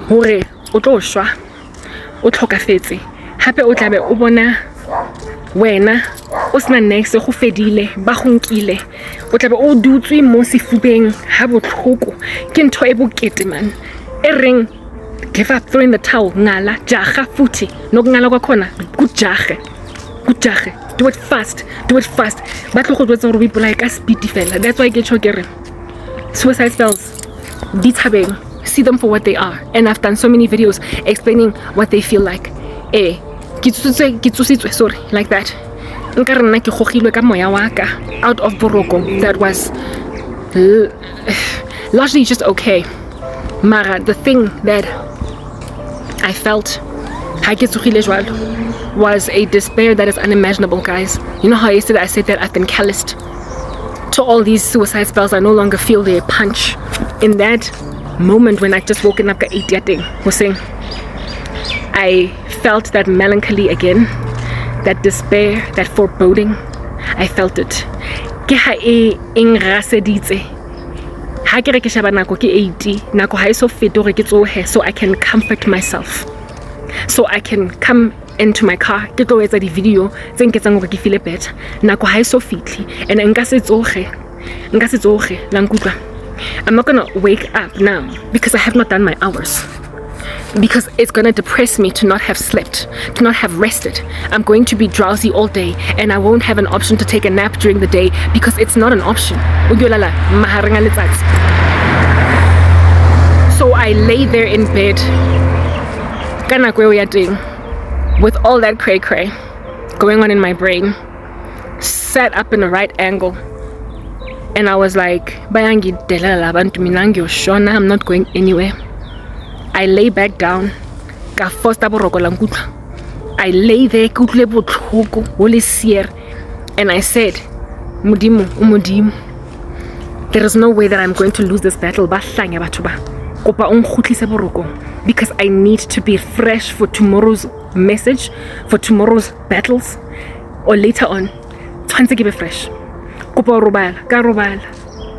hore o tlo shwa o tlhokafetse hape o tlabe o bona wena o sna next go fedile ba gonkile o tlabe o dutswe mo sefubeng ha botlhoko ke ntho e bokete man e reng give up, throw in the towel, ngala jaga futhi nokungala kwakhona kujahe do it fast ba tlo go tswetsa gore people like us speed fela. That's why ke chokere suicide spells di tshabeng, see them for what they are, and I've done so many videos explaining what they feel like. Ke tsusitswe sorry like that nka re nna ke gogilwe ka moya wa ka out of boroko that was largely just okay. Mara the thing that I felt was a despair that is unimaginable, guys. You know how yesterday I said that I've been calloused to all these suicide spells. I no longer feel their punch. In that moment when I just woken up at 8 was saying I felt that melancholy again, that despair, that foreboding. I felt it. Ke ha e nraseditse ha ke re ke shaba nako ke 80 nako ha iso fete gore ke tsohe so I can comfort myself, so I can come into my car ke tlo etsa di video tse nketsang gore ke feel better. Nako ha iso fitli and nka se tsoge la nkutla. I'm not gonna wake up now because I have not done my hours, because it's gonna depress me to not have slept, to not have rested. I'm going to be drowsy all day and I won't have an option to take a nap during the day because it's not an option. So I lay there in bed with all that cray going on in my brain, sat up in a right angle, and I was like, I'm not going anywhere. I lay back down. I lay there and I said, Mudimu, there is no way that I'm going to lose this battle because I need to be fresh for tomorrow's message, for tomorrow's battles, or later on. Tshwantse ke be fresh. Kopa robala.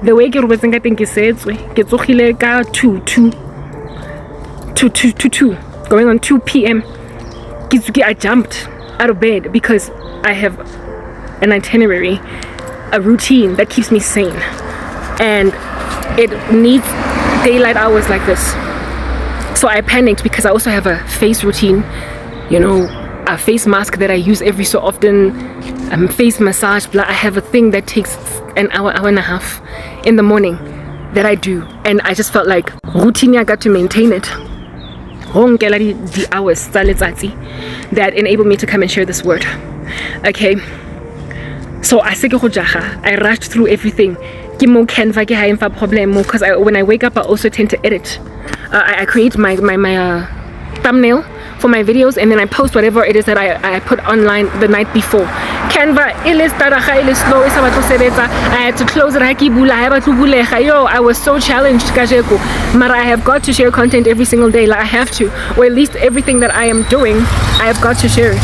The way ke robetseng ka teng ke setswe ke tsogile ka 2 going on 2 p.m. I jumped out of bed because I have an itinerary, a routine that keeps me sane, and it needs daylight hours like this. So I panicked because I also have a face routine, you know, a face mask that I use every so often, face massage, blah. I have a thing that takes an hour and a half in the morning that I do, and I just felt like routine I got to maintain it. The hours that enable me to come and share this word. Okay, so I rushed through everything because when I wake up I also tend to edit. I create my thumbnail for my videos and then I post whatever it is that I put online the night before. Canva slow, I had to close it. I was so challenged, but I have got to share content every single day. Like I have to, or at least everything that I am doing, I have got to share it.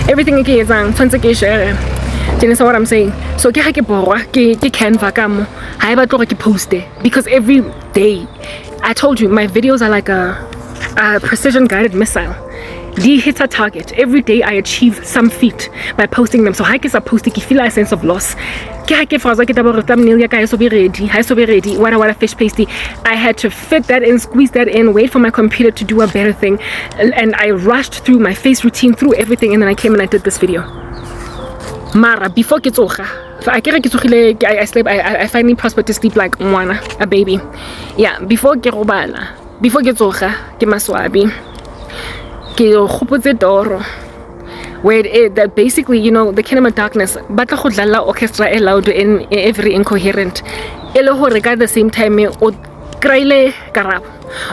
Everything share. You know what I'm saying? So ke Canva post because every day, I told you my videos are like a precision guided missile. They hit a target. Every day I achieve some feat by posting them. So I guess I post it, feel a sense of loss. What fish pasty. I had to fit that in, squeeze that in, wait for my computer to do a better thing. And I rushed through my face routine, through everything, and then I came and I did this video. Mara, before I slept, I finally prospered to sleep like Hlongwane, a baby. Yeah, before ke maswabi. Where it is that basically, you know, the kingdom of darkness, orchestra allowed in every incoherent. At the same time, Karabo.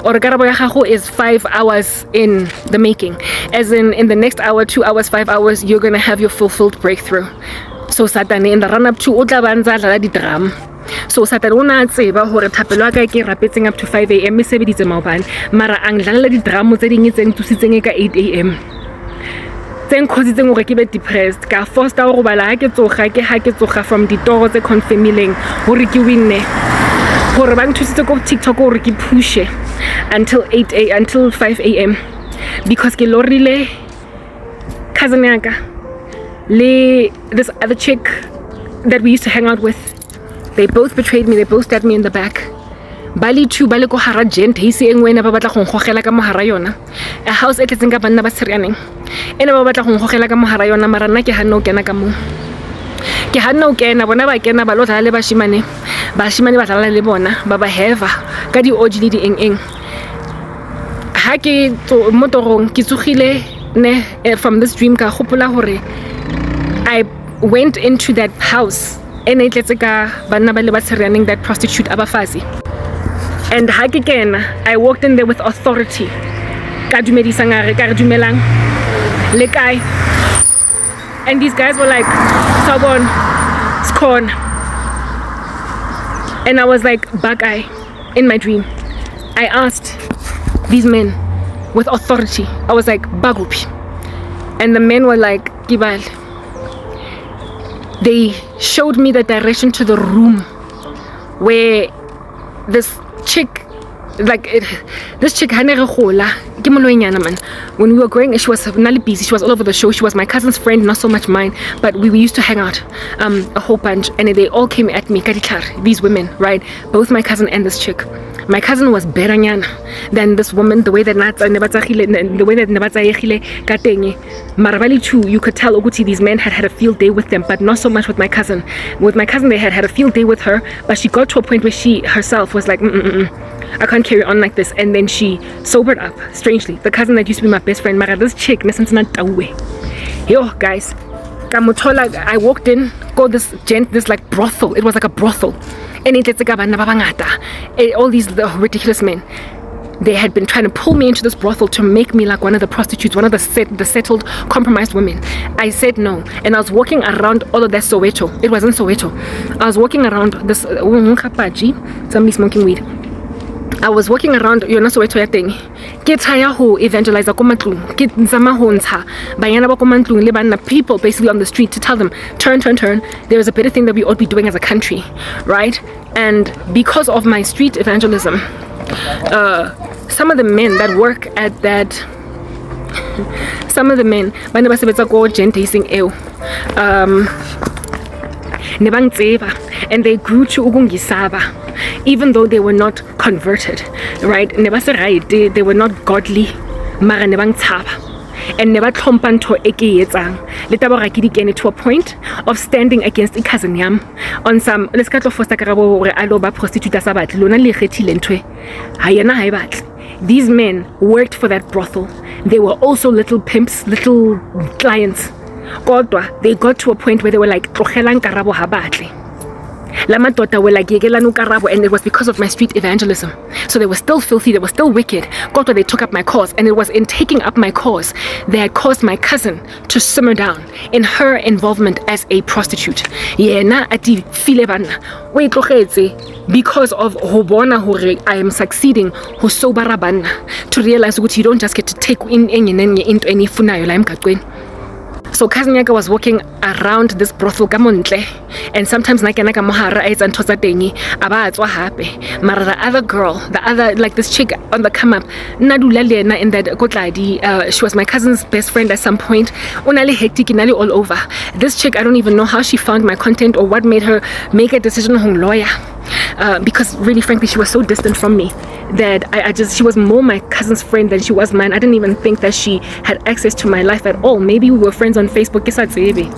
Or Karabo ya gago is 5 hours in the making. As in the next hour, 2 hours, 5 hours, you're gonna have your fulfilled breakthrough. So Satan in the run up to Utlabanza la di drum. So Sataruna tseba hore thapelo ka ke rapetseng up to 5 a.m. me sebeditse maobane mara ang dlala di drama tse ding tseng tusitseng ka 8 a.m. Tseng khositseng hore ke be depressed ka forced go bala ha ke tsoga from ditoro tse confirming hore ke winne gore ba nthusitse ko TikTok gore ke push until 5 a.m. because ke lorile cousin yaka le this other chick that we used to hang out with. They both betrayed me. They both stabbed me in the back. Bali two bali ko hara gent hisi engwe na ba batla go ngogela ka mohara yona. A house e tletseng ka banna ba tsirianeng. Ena ba batla go ngogela ka mohara yona mara nna ke hanno kena ka mo. Ke hanno kena bona ba kena ba lo tla le bashimane ba tla le bona ba ba heva ka di oji le di eng. Ha ke motorong ke tsugile ne from this dream ka gopola hore I went into that house and it letse ka banna ba le ba tsirianeng, that prostitute abafazi. And ha ke kena I walked in there with authority. Ka dumedisa ngare ka re dumelang le kae. And these guys were like, Sabon, Skon. And I was like, Bagai, in my dream. I asked these men with authority. I was like, Bagupi. And the men were like, Gibal. They showed me the direction to the room where this chick, this chick, when we were going, she was not busy, she was all over the show. She was my cousin's friend, not so much mine, but we used to hang out a whole bunch, and they all came at me, these women, right? Both my cousin and this chick. My cousin was better than this woman, the way that Marabali too, you could tell Oguti, these men had a field day with them, but not so much with my cousin. With my cousin, they had a field day with her, but she got to a point where she herself was like, I can't carry on like this. And then she sobered up, strangely. The cousin that used to be my best friend, Mara, this chick, yo, guys, I walked in, this like brothel. It was like a brothel. And all these ridiculous men, they had been trying to pull me into this brothel to make me like one of the prostitutes, one of the settled, compromised women. I said no, and I was walking around all of that Soweto. It wasn't Soweto. I was walking around this somebody smoking weed. I was walking around yona Soweto ya teng. Ke tshaya ho evangelize ko matlung. Ke ntsama ho ntsha banyana ba ko matlung le banna, people basically on the street, to tell them turn. There is a better thing that we ought to be doing as a country, right? And because of my street evangelism, some of the men that work at that, some of the men bana ba sebetsa ko gentasing eo, ne bang tseba, and they grew to ukungisaba, even though they were not converted, right? Ne ba se right, they were not godly, mara ne bang tshaba. And never tlhompantho e ke etsang le taba ga ke di kene to a point of standing against cousin yam on some, let's ka tlo fosta Karabo gore a lo ba prostitute sa batle lona le kgethile ntwe ha yena ha e batle. These men worked for that brothel. They were also little pimps, little clients. Kodwa they got to a point where they were like tlogelang Karabo ha batle. Lama tota were like yegelanu Karabo, and it was because of my street evangelism. So they were still filthy, they were still wicked. Kodwa they took up my cause, and it was in taking up my cause they had caused my cousin to simmer down in her involvement as a prostitute. Yena ati file bana we tlogetse because of ho bona hore I am succeeding ho sobara bana, to realize that you don't just get to take in into any funayo la emgaqweni. So cousin yaka was walking around this brothel ka montle, and sometimes na kena ka mohara a etsa ntho tsa teng aba tswa hape. Mara the other girl, the other, like this chick on the come up, nna dula le yena in that kotladi, she was my cousin's best friend at some point. Ona le hectic, nali all over. This chick, I don't even know how she found my content or what made her make a decision on lawyer. Because really frankly she was so distant from me that she was more my cousin's friend than she was mine. I didn't even think that she had access to my life at all. Maybe we were friends on Facebook,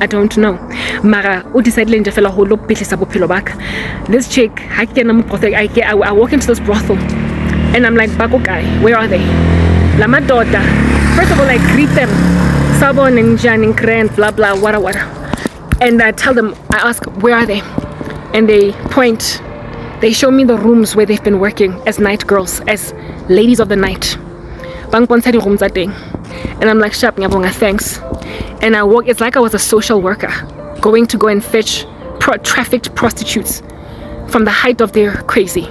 I don't know. Mara o decided to fela holo pitlisa bophelo baka. This chick, I walk into this brothel and I'm like, Bako guy, where are they? La madota. First of all, I greet them, Sabon and Jan and Kren, blah blah, wada. And I tell them, I ask, where are they? And they point. They show me the rooms where they've been working as night girls, as ladies of the night. And I'm like, Shap, ngabonga, thanks. And I walk, it's like I was a social worker, going to go and fetch trafficked prostitutes from the height of their crazy,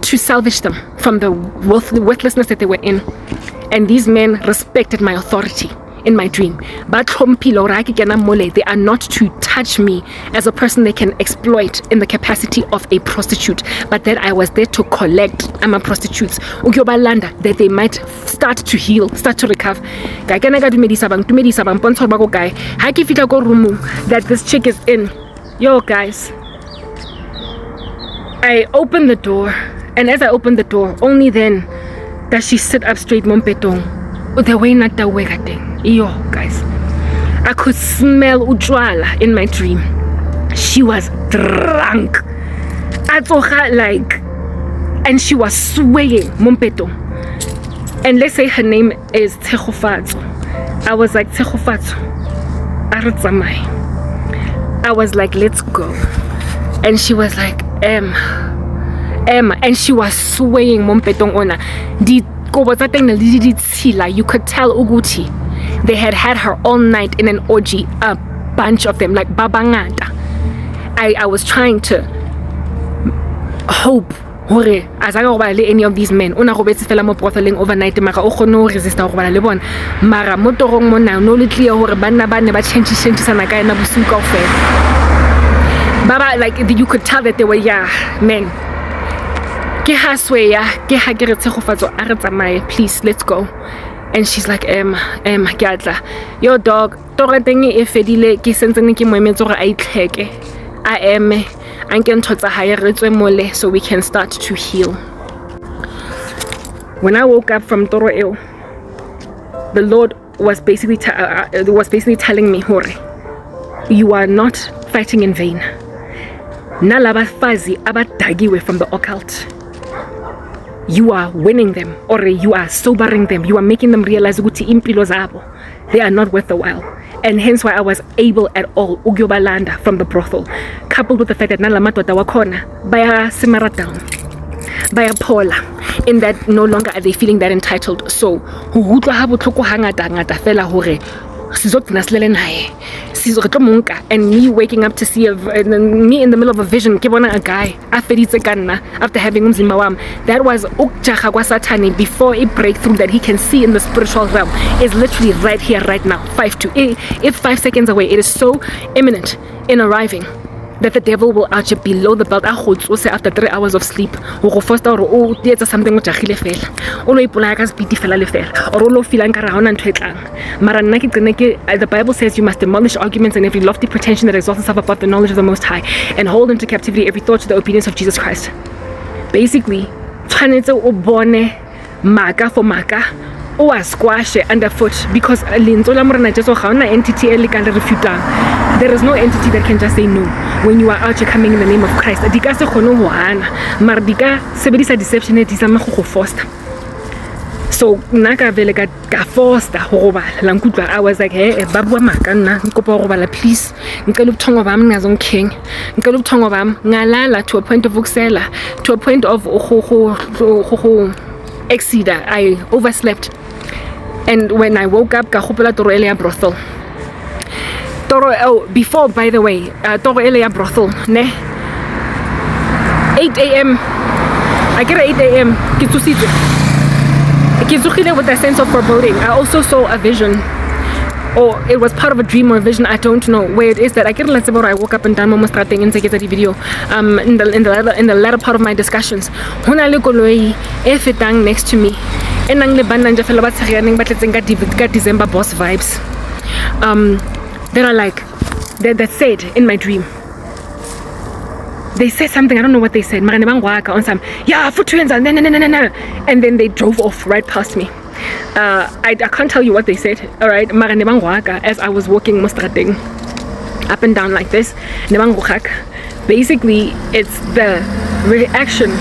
to salvage them from the worthlessness that they were in. And these men respected my authority in my dream. They are not to touch me as a person they can exploit in the capacity of a prostitute, but that I was there to collect prostitutes that they might start to heal, start to recover. That this chick is in. Yo guys, I opened the door, and as I opened the door, only then does she sit up straight mompetong. The way not the way yo guys, I could smell ujwala in my dream. She was drunk. I saw her like, and she was swaying mompetong. And let's say her name is Tshegofatso. I was like, Tshegofatso, aritsamai. I was like, let's go. And she was like, Emma, and she was swaying mompetong ona. You could tell Uguti they had her all night in an orgy, a bunch of them, like babangata. I was trying to hope as I go any of these men una go betsi fela mo profiling overnight mara o kgone ho resista go bana le bona mara mo torong mo now no le clear hore banna ba ne ba change sana ka ena busu ka ofela baba, like you could tell that they were men. Ke ha sweya ke ha ke re Tshegofatso a re tsamaye, please let's go. And she's like, Emma ke atla. Yo dog toro teng e fedile ke sentsene ke moemetse gore a itlheke a eme so we can start to heal. When I woke up from Toro Eo, the Lord was basically telling me, Hore, you are not fighting in vain. Nalaba fazi abadagiwe from the occult. You are winning them, or you are sobering them. You are making them realize ukuthi impilo zabo, they are not worth the while. And hence why I was able at all Ugyobalanda from the brothel, coupled with the fact that nalamatota wakona baya simara down, baya pola, in that no longer are they feeling that entitled. So hutla ha botlhoko hangata ngata fela hore and me waking up to see me in the middle of a vision a guy after having that was Satani before a breakthrough that he can see in the spiritual realm is literally right here right now. 5 seconds away. It is so imminent in arriving that the devil will arch below the belt after 3 hours of sleep. Something the Bible says you must demolish arguments and every lofty pretension that exalts itself above the knowledge of the Most High, and hold into captivity every thought to the obedience of Jesus Christ. Basically, maka for maka, or squash it underfoot, because entity there is no entity that can just say no when you are out here coming in the name of Christ. So naka vele ka forced ho robala. I was like, hey babua maka nna nkopa ho robala please, ngicela ubuthongo bami ngazongking, ngicela ubuthongo bami ngalala to a point of ukusela, to a point of exceeda. I overslept, and when I woke up ka khopela toro ele ya brothel. Before, by the way, toro ele ya brothel ne 8 a.m. I get 8 a.m. With a sense of foreboding. I also saw a vision, or it was part of a dream or a vision, I don't know where it is, that I get less about. I woke up and done almost starting in the video in the latter part of my discussions. Next to me December boss vibes that are like that said in my dream. They said something, I don't know what they said. On some, yeah, for twins, and then they drove off right past me. I can't tell you what they said, alright. As I was walking mustrading up and down like this, basically it's the reaction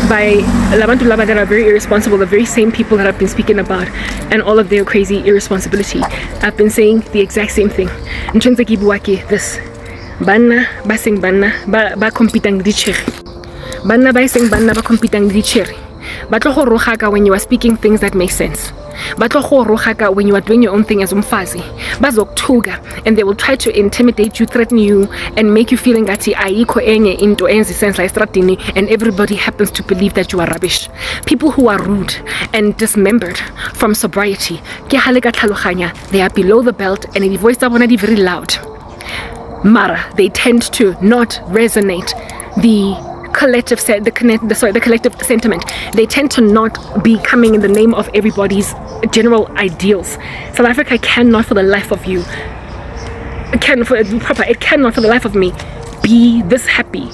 by Labantu Laba that are very irresponsible, the very same people that I've been speaking about, and all of their crazy irresponsibility. I've been saying the exact same thing. This Banna basing banna ba compitang di cherry. Banna basing banna ba compitang di cherry. Batlo go rogaka when you are speaking things that make sense. Batlo go rogaka when you are doing your own thing as umfazi. Bazokuthuka, and they will try to intimidate you, threaten you, and make you feeling that ayikho enye into enzi sense la estradini, and everybody happens to believe that you are rubbish. People who are rude and dismembered from sobriety, ke hale ka tlhaloganya, they are below the belt, and the voice tsa bona di very loud. Mara, they tend to not resonate the collective sentiment. They tend to not be coming in the name of everybody's general ideals. South Africa cannot for the life of you, it cannot for the life of me be this happy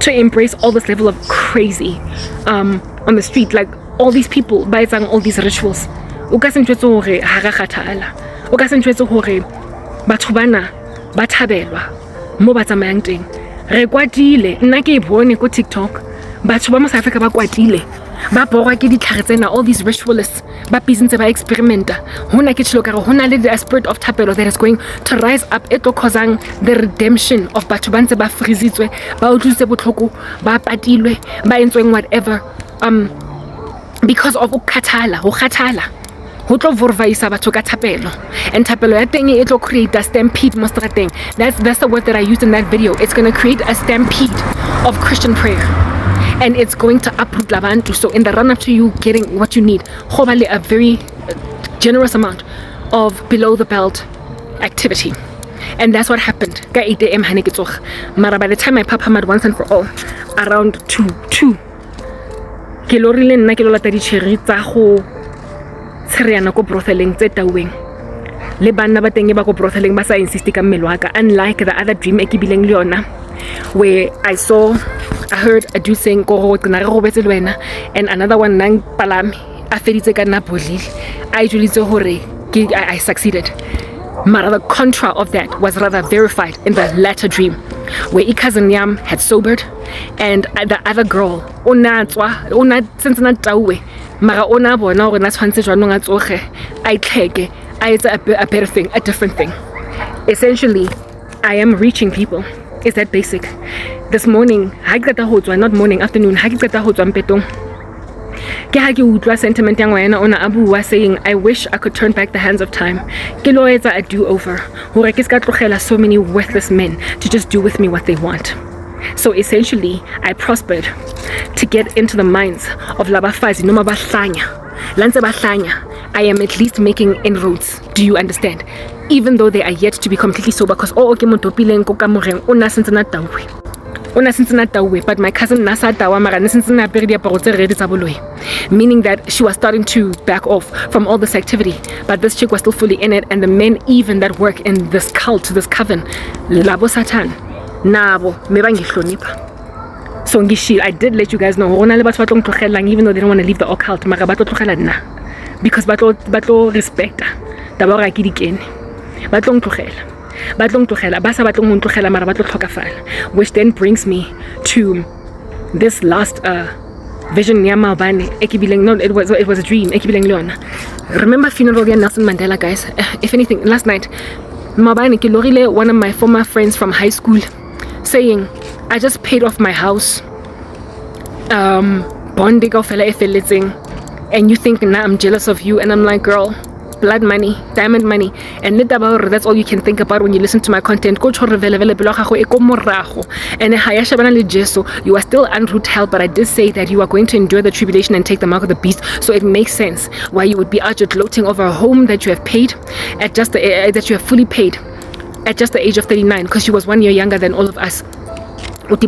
to embrace all this level of crazy on the street, like all these people baetsang all these rituals. O ka se ntjwetse hore ha ra kgathala, o ka se ntjwetse hore batho bana ba thabelwa mo ba tsamayang teng. Re kwatile nna ke bone ko TikTok batho ba mo South Africa ba kwatile ba borwa ke ditlhare tsena, all these ritualists ba busy ba experimenta. Hona ke tshilo ka re hona le the spirit of thapelo that is going to rise up, e tlo causang the redemption of batho ba ntse ba frizitswe, ba utlwitse botlhoko, ba patilwe, ba entsweng whatever because of ukhathala, ho khathala ho tlo vorvaisa batho ka thapelo, and thapelo ya teng e tlo create a stampede mo strateng. That's the word that I used in that video. It's going to create a stampede of Christian prayer, and it's going to uproot labantu. So in the run up to you getting what you need, khobale a very generous amount of below the belt activity. And that's what happened ka 8 a.m. hane ke tsoga. Mara by the time I papamad once and for all around 2 ke lorile nna ke lola ta dicherry tsa go tsriana ko brotheleng tse tauweng le banna ba teng ba ko brotheleng ba sa insist ka mmele wa ka, unlike the other dream e ke bileng le yona where I heard a dude saying go re go betse le wena, and another one nang palami a feditse ka nna bolile I julitse hore I succeeded. Mara the contra of that was rather verified in the latter dream where cousin Yam had sobered, and the other girl ona sentsena tauwe mara ona bona gore na tshwantse jwanong a tsoge I tlheke a etsa a better thing, a different thing. Essentially I am reaching people. Is that basic? This morning ha ke qeta ho tswa, not morning, afternoon, ha ke qeta ho tswa mpetong ke ha ke utlwa sentiment ya ngwana ona a bua saying I wish I could turn back the hands of time, ke lo etsa a do over hore ke ska tlogela so many worthless men to just do with me what they want. So essentially I prospered to get into the minds of labafazi noma bahlanya lantse bahlanya. I am at least making inroads. Do you understand? Even though they are yet to be completely sober, because ke mo topileng ko ka moreng ona sentsena tauwe, but my cousin nasa tawa mara ne sentsena pere diaparo tse redi tsa boloi, meaning that she was starting to back off from all this activity, but this chick was still fully in it. And the men even that work in this cult, this coven, labo satan nabo me ba ngihlonipha. So I did let you guys know hona le batho ba tlo ntlogelang even though they don't want to leave the occult, mara ba tlo tlogela nna because ba tlo respecta taba gore ke dikene, ba tlo ntlogela ba sa ba tlo ntlogela mara ba tlo tlhokafala. Which then brings me to this last vision ya Maobane ekibileng. No, it was a dream ekibileng leona. Remember funeral ya Nelson Mandela, guys? If anything, last night Maobane ke lorile one of my former friends from high school saying I just paid off my house, bondi ka fela e felletseng, and you think now I'm jealous of you. And I'm like, girl, blood money, diamond money, and that's all you can think about when you listen to my content. And you are still en route hell, but I did say that you are going to endure the tribulation and take the mark of the beast. So it makes sense why you would be out gloating over a home that you have paid at just that you have fully paid at just the age of 39, because she was 1 year younger than all of us. But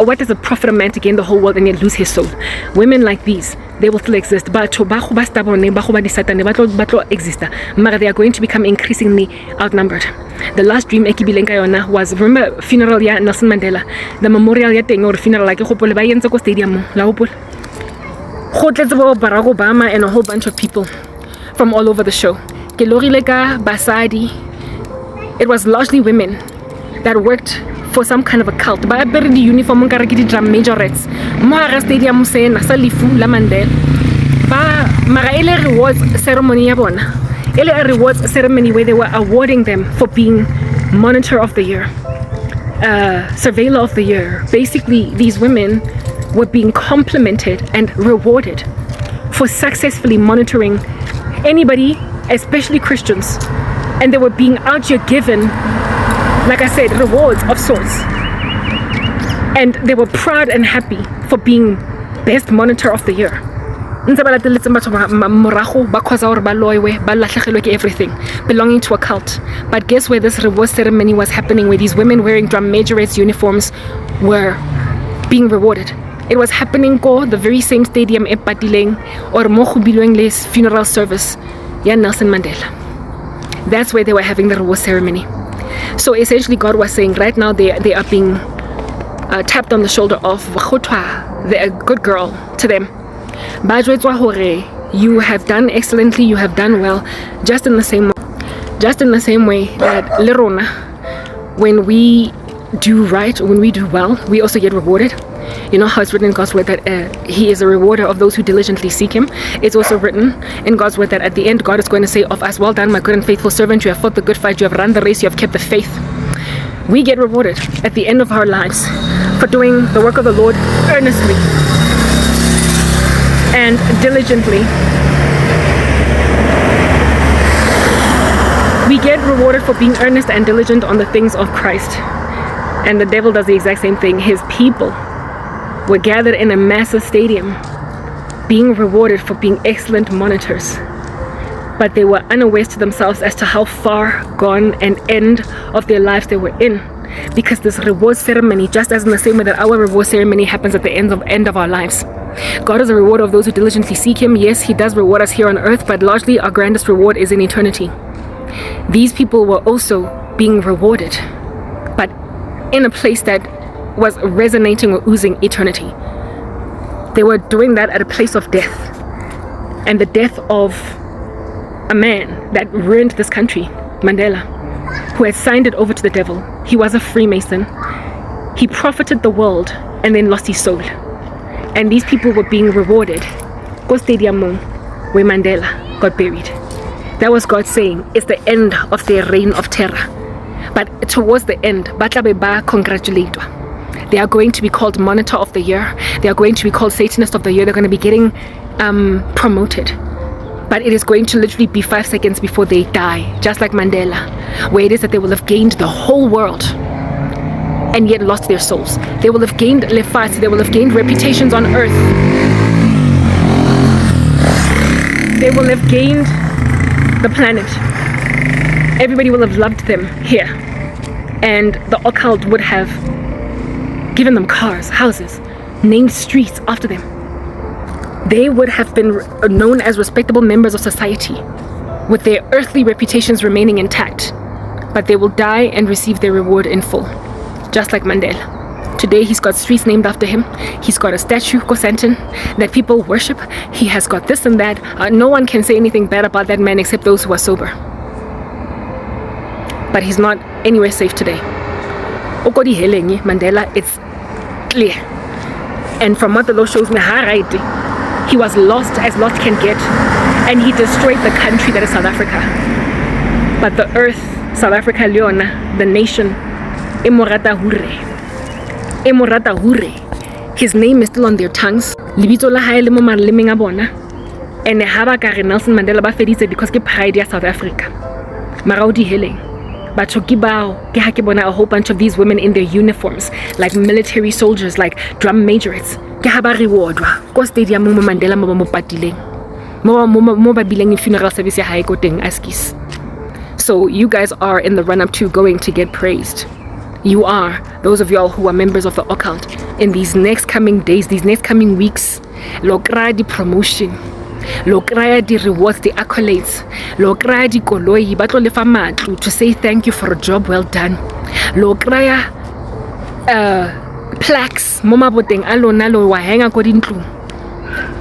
what does it profit a man to gain the whole world and yet lose his soul? Women like these, they will still exist, but they are going to become increasingly outnumbered. The last dream was, remember funeral ya Nelson Mandela, the memorial ya teng or funeral like ba yentse ko stadium la hopole go tletse bo Barack Obama and a whole bunch of people from all over the show. Ke lorile ka basadi. It was largely women that worked for some kind of a cult. Ba bere di uniform nkare ke di drum majorettes mo hara stadium sena sa lifu la Mandela. Ba mara ele rewards ceremony ya bona, ele a rewards ceremony where they were awarding them for being monitor of the year, surveiller of the year. Basically these women were being complimented and rewarded for successfully monitoring anybody, especially Christians. And they were being out here given, like I said, rewards of sorts. And they were proud and happy for being best monitor of the year. Everything belonging to a cult. But guess where this reward ceremony was happening, where these women wearing drum majorettes uniforms were being rewarded? It was happening ko the very same stadium e Patileng or mo go bilweng le funeral service ya Nelson Mandela. That's where they were having the reward ceremony. So essentially God was saying right now they are being tapped on the shoulder of they're a good girl to them. You have done excellently, you have done well, just in the same way that Lerona, when we do right, when we do well, we also get rewarded. You know how it's written in God's word that he is a rewarder of those who diligently seek him. It's also written in God's word that at the end God is going to say of us, well done my good and faithful servant, you have fought the good fight, you have run the race, you have kept the faith. We get rewarded at the end of our lives for doing the work of the Lord earnestly and diligently. We get rewarded for being earnest and diligent on the things of Christ. And the devil does the exact same thing. His people were gathered in a massive stadium being rewarded for being excellent monitors. But they were unawares to themselves as to how far gone and end of their lives they were in. Because this reward ceremony, just as in the same way that our reward ceremony happens at the end of our lives, God is a rewarder of those who diligently seek him. Yes, he does reward us here on earth, but largely our grandest reward is in eternity. These people were also being rewarded, but in a place that was resonating or oozing eternity. They were doing that at a place of death, and the death of a man that ruined this country, Mandela, who had signed it over to the devil. He was a Freemason. He profited the world and then lost his soul. And these people were being rewarded. Go stadium where Mandela got buried. That was God saying it's the end of their reign of terror. But towards the end, congratulate. They are going to be called Monitor of the Year. They are going to be called Satanist of the Year. They're going to be getting promoted. But it is going to literally be 5 seconds before they die, just like Mandela, where it is that they will have gained the whole world and yet lost their souls. They will have gained lefats, they will have gained reputations on earth. They will have gained the planet. Everybody will have loved them here. And the occult would have given them cars, houses, named streets after them. They would have been known as respectable members of society with their earthly reputations remaining intact. But they will die and receive their reward in full, just like Mandela. Today he's got streets named after him. He's got a statue, Kosanten, that people worship. He has got this and that. No one can say anything bad about that man except those who are sober. But he's not anywhere safe today. Okodi Helengi, Mandela, it's clear. And from what the law shows me, he was lost as lost can get, and he destroyed the country that is South Africa. But the earth, South Africa, Leona, the nation, Emorata Hure. His name is still on their tongues. Libito la hae le mo malemeng a bona. And haba ka re Nelson Mandela ba feditse because ke pride ya South Africa. Maraudi heleng. Batho ke bao ke ha ke bona a whole bunch of these women in their uniforms, like military soldiers, like drum majorettes. Ke ha ba rewardwa ko stadium mo Mandela mo patileng. Mo ba bileng in funeral service ya hae ko teng askis. So you guys are in the run-up to going to get praised. You are, those of y'all who are members of the occult, in these next coming days, these next coming weeks, lokra di promotion, lokra di rewards, the accolades, lokra di koloi, batlo lefa matlu to say thank you for a job well done, lokra plaques, moma boteng alona lo wa hanga ko dintlu.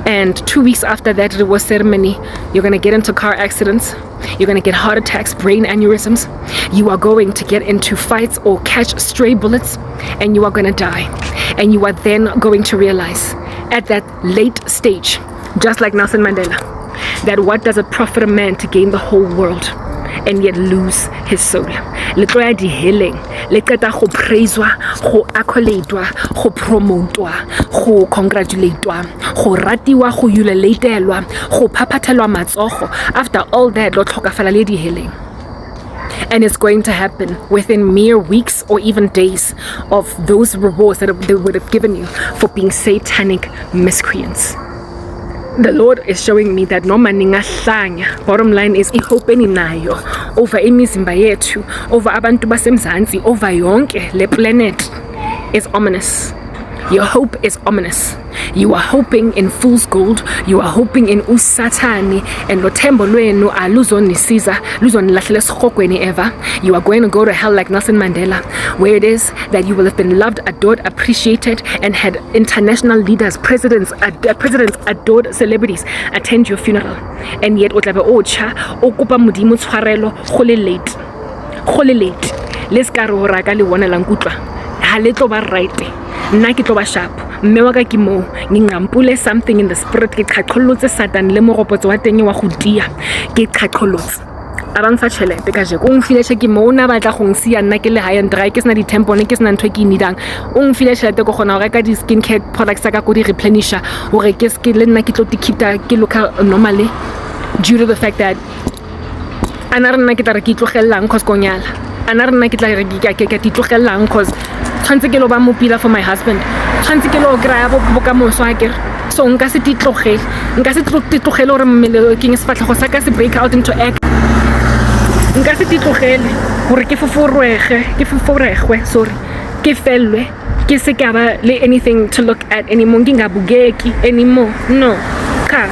And 2 weeks after that reward ceremony, you're going to get into car accidents, you're going to get heart attacks, brain aneurysms, you are going to get into fights or catch stray bullets, and you are going to die. And you are then going to realize at that late stage, just like Nelson Mandela, that what does it profit a man to gain the whole world and yet lose his soul. Le tlo ya di healing, le qeta go praisewa, go accoladwa, go promotwa, go congratulatewa, go ratiwa, go ululatelwa, go phaphathelwa matsogo. After all that, lo tlhokafala le di healing. And it's going to happen within mere weeks or even days of those rewards that they would have given you for being satanic miscreants. The Lord is showing me that noma ningahlanya, bottom line is ihope eninayo over imizimba yethu, over abantu basemzansi, over yonke le planet is ominous. Your hope is ominous. You are hoping in fool's gold. You are hoping in usatani, and lo thembo lwenu aluzonisiza, luzonilahlela esikhokweni ever. You are going to go to hell like Nelson Mandela, where it is that you will have been loved, adored, appreciated, and had international leaders, presidents, adored celebrities attend your funeral. And yet otlabe ocha okupa modimo tshwarelo go le late le ska re hora ka le bona la nkutla ha le tlo ba right. Nna ke tlo ba sharp, mme wa ka ke mo ngingampule something in the spirit, ke qhaqhollotse Satan le moropotso wa teng wa go tia, ke qhaqhollotse abang fa tšhelete ka je ko ngfile che ke mo na batla go ngsia nna ke le high and dry, ke sena di tampon, ke sena ntwe ke nidang, o ngfile tšhelete go gona go reka di skin care products ka go di replenisher hore ke ske le nna ke tlo tikita ke look normally, due to the fact that ana re nna ke tla re ke tlogellang cause konyala, ana re nna ke tla re ke tlogellang cause tshwantse ke lo ba mopila for my husband, tshwantse ke lo kry-a bokamoso akere. So nka se titlogele gore mmele ke sefatlhego sa ka se break out into act, nka se titlogele gore ke foforegwe sorry, ke fellwe, ke se ka ba le anything to look at anymore, ngingabukeki anymore. No, ka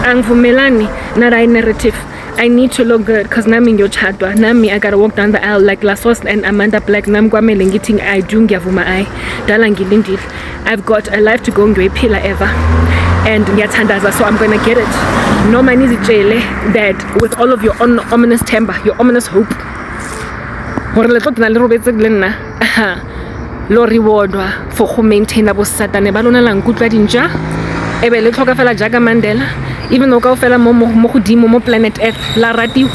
angivumelani na that narrative. I need to look good because nami ngiyotshadwa, nami I gotta walk down the aisle like Lasos and Amanda Black, nami kwamele ngithi I do ngiyavuma dala ngilindile. I've got a life to go ngiyoyiphila ever, and ngiyathandaza, so I'm gonna get it. Noma nizitshele that with all of your ominous temper, your ominous hope, gore le tlotna le robetse le nna lo rewardwa for go maintaina bo satane ba lona la nkutla dinja ebe le tlhoka fela jaaka Mandela, even though ka fela mo godimo mo planet Earth la ratiwa.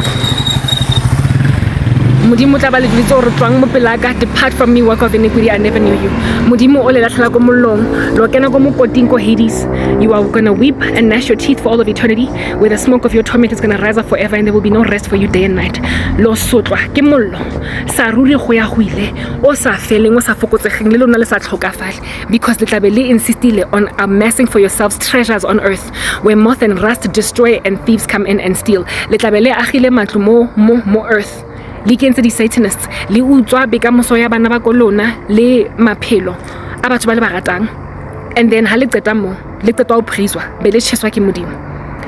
Modimo tla ba le ditso re tswang mo pelaka, depart from me, work of iniquity, I never knew you. Modimo o le latlhela ko mollong, lo kena ko mokoting ko Hades. You are gonna weep and gnash your teeth for all of eternity, where the smoke of your torment is gonna rise up forever, and there will be no rest for you day and night. Lo sotlwa ke mollo sa ruri go ya go ile o sa feleng o sa fokotsegeng le lona le sa tlhokafale, because le tlabe le insistile on amassing for yourselves treasures on earth where moth and rust destroy and thieves come in and steal. Le tlabe le agile matlo mo earth, le kentse di satanists, le utswa bekamoso ya bana ba kolona le maphelo a batho ba le baratang, and then ha le qeta mo le qeta o praiswa be le tsheswa ke modimo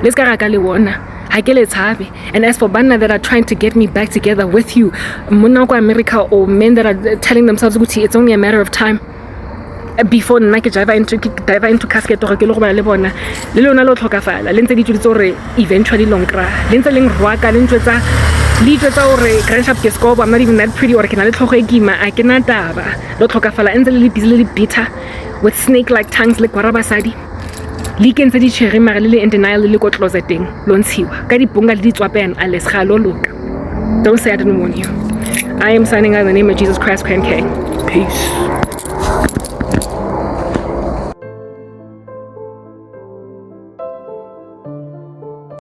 le ska raka le wona ha ke le tshabe. And as for banna that are trying to get me back together with you, mona ko America, or men that are telling themselves ukuthi it's only a matter of time before nna ke dive into casket gore ke le go bana le bona le lona lo tlhokafala le ntse di tswitse gore eventually lonkra le ntse leng rwaka le ntwetsa gore grandship ke scope, I'm not even that pretty, or ke na le tlhogo e kima a ke na taba lo tlhokafala ntse le busy le bitter with snake like tongues le kwara basadi le kentse di cherry mara le in denial le go closeteng lo ntshiwa ka dibunga le ditswapen a les ga lo loka. Don't say I didn't warn you. I am signing out in the name of Jesus Christ, King. Peace.